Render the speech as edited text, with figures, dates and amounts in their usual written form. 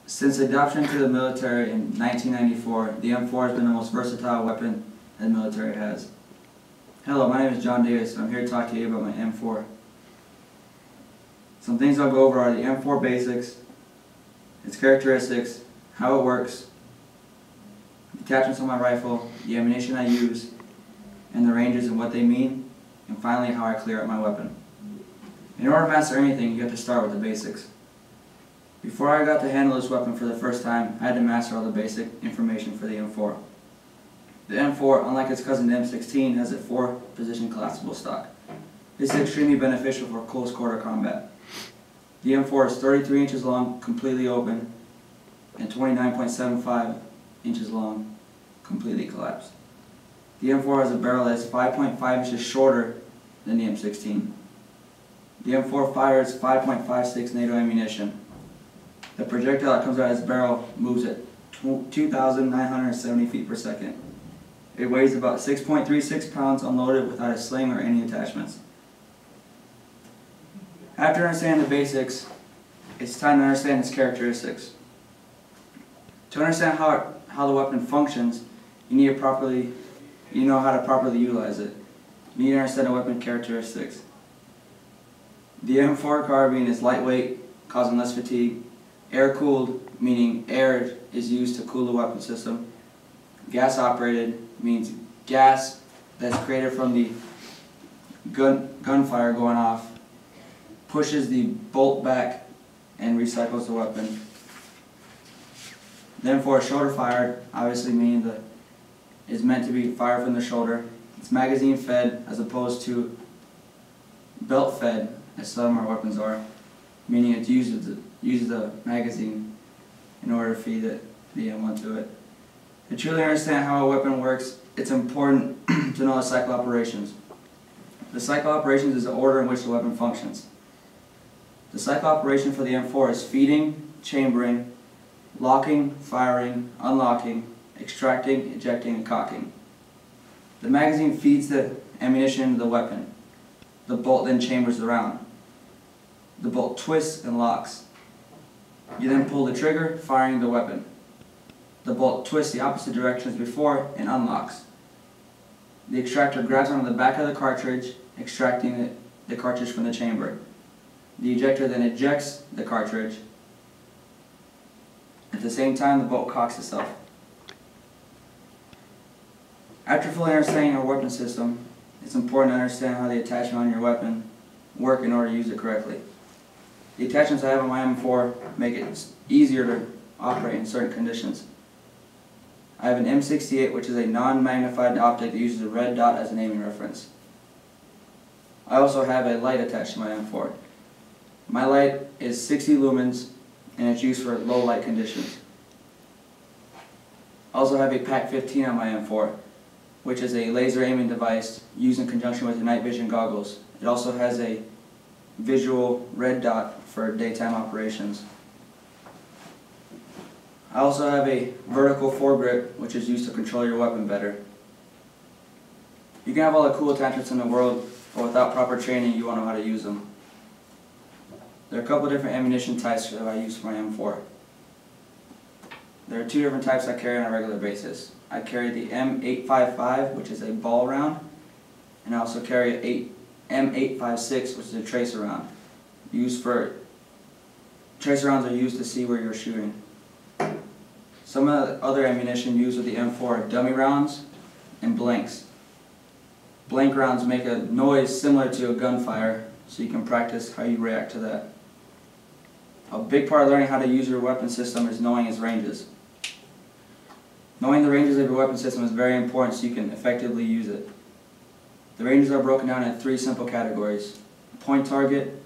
Since adoption to the military in 1994, the M4 has been the most versatile weapon the military has. Hello, my name is John Davis, and I'm here to talk to you about my M4. Some things I'll go over are the M4 basics, its characteristics, how it works, attachments on my rifle, the ammunition I use, and the ranges and what they mean, and finally how I clear out my weapon. In order to master anything, you have to start with the basics. Before I got to handle this weapon for the first time, I had to master all the basic information for the M4. The M4, unlike its cousin the M16, has a 4-position collapsible stock. This is extremely beneficial for close quarter combat. The M4 is 33 inches long, completely open, and 29.75 inches long, completely collapsed. The M4 has a barrel that is 5.5 inches shorter than the M16. The M4 fires 5.56 NATO ammunition. The projectile that comes out of its barrel moves at 2,970 feet per second. It weighs about 6.36 pounds unloaded without a sling or any attachments. After understanding the basics, it's time to understand its characteristics. To understand how the weapon functions, you need to know how to properly utilize it. You need to understand the weapon characteristics. The M4 carbine is lightweight, causing less fatigue. Air-cooled, meaning air is used to cool the weapon system. Gas-operated means gas that's created from the gunfire going off pushes the bolt back and recycles the weapon. Then for a shoulder fired, obviously meaning is meant to be fired from the shoulder. It's magazine fed as opposed to belt fed, as some of our weapons are, meaning it uses the magazine in order to feed the M1 to it. To truly understand how a weapon works, it's important to know the cycle operations. The cycle operations is the order in which the weapon functions. The cycle operation for the M4 is feeding, chambering, locking, firing, unlocking, extracting, ejecting, and cocking. The magazine feeds the ammunition into the weapon. The bolt then chambers the round. The bolt twists and locks. You then pull the trigger, firing the weapon. The bolt twists the opposite direction as before and unlocks. The extractor grabs onto the back of the cartridge, extracting the cartridge from the chamber. The ejector then ejects the cartridge. At the same time, the bolt cocks itself. After fully understanding our weapon system, it's important to understand how the attachments on your weapon work in order to use it correctly. The attachments I have on my M4 make it easier to operate in certain conditions. I have an M68, which is a non-magnified optic that uses a red dot as an aiming reference. I also have a light attached to my M4. My light is 60 lumens and it's used for low light conditions. I also have a PAC 15 on my M4, which is a laser aiming device used in conjunction with the night vision goggles. It also has a visual red dot for daytime operations. I also have a vertical foregrip, which is used to control your weapon better. You can have all the cool attachments in the world, but without proper training you won't know how to use them. There are a couple different ammunition types that I use for my M4. There are 2 different types I carry on a regular basis. I carry the M855, which is a ball round, and I also carry a M856, which is a tracer round. Tracer rounds are used to see where you're shooting. Some of the other ammunition used with the M4 are dummy rounds and blanks. Blank rounds make a noise similar to a gunfire, so you can practice how you react to that. A big part of learning how to use your weapon system is knowing its ranges. Knowing the ranges of your weapon system is very important so you can effectively use it. The ranges are broken down into 3 simple categories: point target,